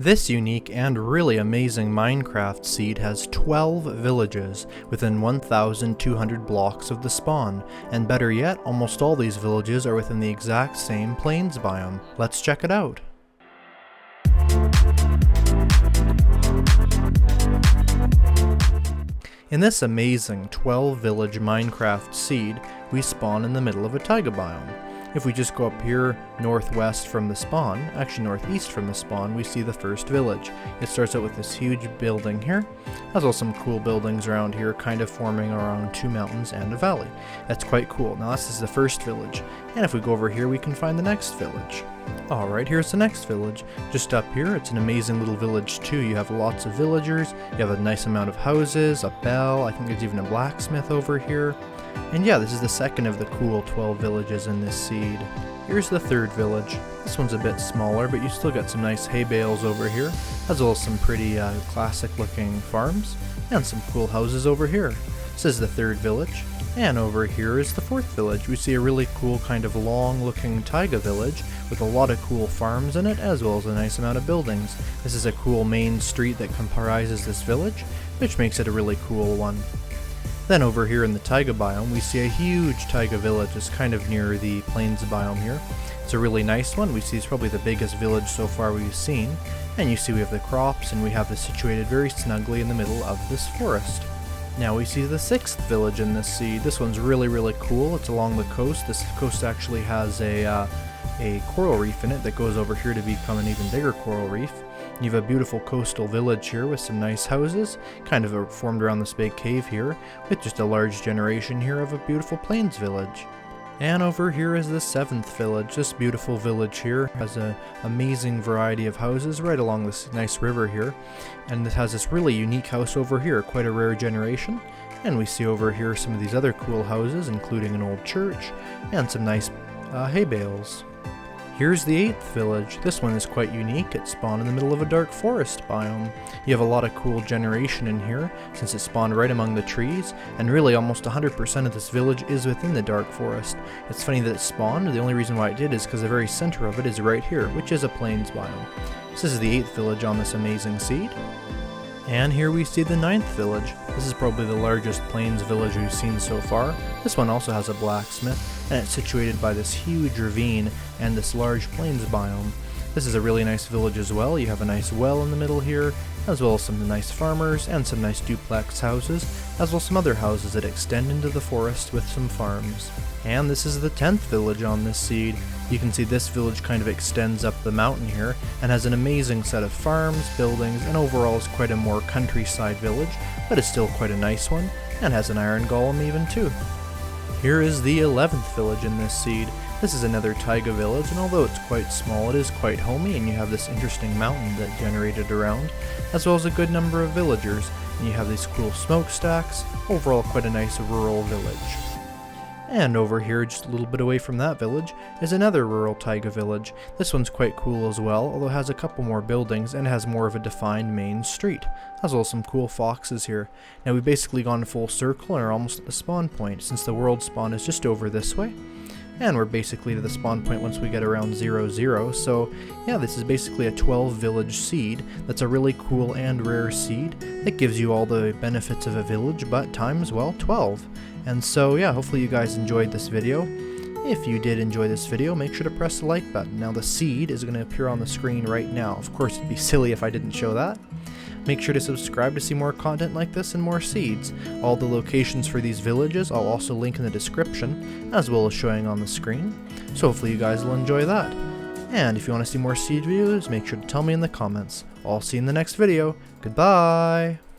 This unique and really amazing Minecraft seed has 12 villages within 1,200 blocks of the spawn, and better yet, almost all these villages are within the exact same plains biome. Let's check it out. In this amazing 12 village Minecraft seed, we spawn in the middle of a taiga biome. If we just go up here northwest from the spawn, actually northeast from the spawn, we see the first village. It starts out with this huge building here, as well as some cool buildings around here, kind of forming around two mountains and a valley. That's quite cool. Now this is the first village, and if we go over here we can find the next village. Alright, here's the next village. Just up here, it's an amazing little village too. You have lots of villagers, you have a nice amount of houses, a bell, I think there's even a blacksmith over here. And yeah, this is the second of the cool 12 villages in this seed. Here's the third village. This one's a bit smaller, but you still got some nice hay bales over here, as well as some pretty classic looking farms, and some cool houses over here. This is the third village, and over here is the fourth village. We see a really cool kind of long looking taiga village with a lot of cool farms in it, as well as a nice amount of buildings. This is a cool main street that comprises this village, which makes it a really cool one. Then over here in the taiga biome, we see a huge taiga village. It's kind of near the plains biome here. It's a really nice one. We see it's probably the biggest village so far we've seen. And you see we have the crops, and we have this situated very snugly in the middle of this forest. Now we see the sixth village in this seed. This one's really cool. It's along the coast. This coast actually has a coral reef in it that goes over here to become an even bigger coral reef. You have a beautiful coastal village here with some nice houses, kind of formed around this big cave here, with just a large generation here of a beautiful plains village. And over here is the seventh village. This beautiful village here has an amazing variety of houses right along this nice river here, and it has this really unique house over here, quite a rare generation. And we see over here some of these other cool houses, including an old church and some nice hay bales. Here's the eighth village. This one is quite unique. It spawned in the middle of a dark forest biome. You have a lot of cool generation in here, since it spawned right among the trees, and really almost 100% of this village is within the dark forest. It's funny that it spawned. The only reason why it did is because the very center of it is right here, which is a plains biome. This is the eighth village on this amazing seed. And here we see the ninth village. This is probably the largest plains village we've seen so far. This one also has a blacksmith, and it's situated by this huge ravine and this large plains biome. This is a really nice village as well. You have a nice well in the middle here, as well as some nice farmers and some nice duplex houses, as well as some other houses that extend into the forest with some farms. And this is the 10th village on this seed. You can see this village kind of extends up the mountain here and has an amazing set of farms, buildings, and overall is quite a more countryside village, but it's still quite a nice one, and has an iron golem even too. Here is the 11th village in this seed. This is another taiga village, and although it's quite small, it is quite homey, and you have this interesting mountain that generated around, as well as a good number of villagers, and you have these cool smokestacks. Overall quite a nice rural village. And over here, just a little bit away from that village, is another rural taiga village. This one's quite cool as well, although it has a couple more buildings and has more of a defined main street, as well as some cool foxes here. Now we've basically gone full circle and are almost at the spawn point, since the world spawn is just over this way. And we're basically to the spawn point once we get around 0, so yeah, this is basically a 12 village seed. That's a really cool and rare seed that gives you all the benefits of a village, but times, well, 12. And so yeah, hopefully you guys enjoyed this video. If you did enjoy this video, make sure to press the like button. Now the seed is going to appear on the screen right now. Of course, it'd be silly if I didn't show that. Make sure to subscribe to see more content like this and more seeds. All the locations for these villages I'll also link in the description, as well as showing on the screen. So hopefully you guys will enjoy that. And if you want to see more seed videos, make sure to tell me in the comments. I'll see you in the next video. Goodbye!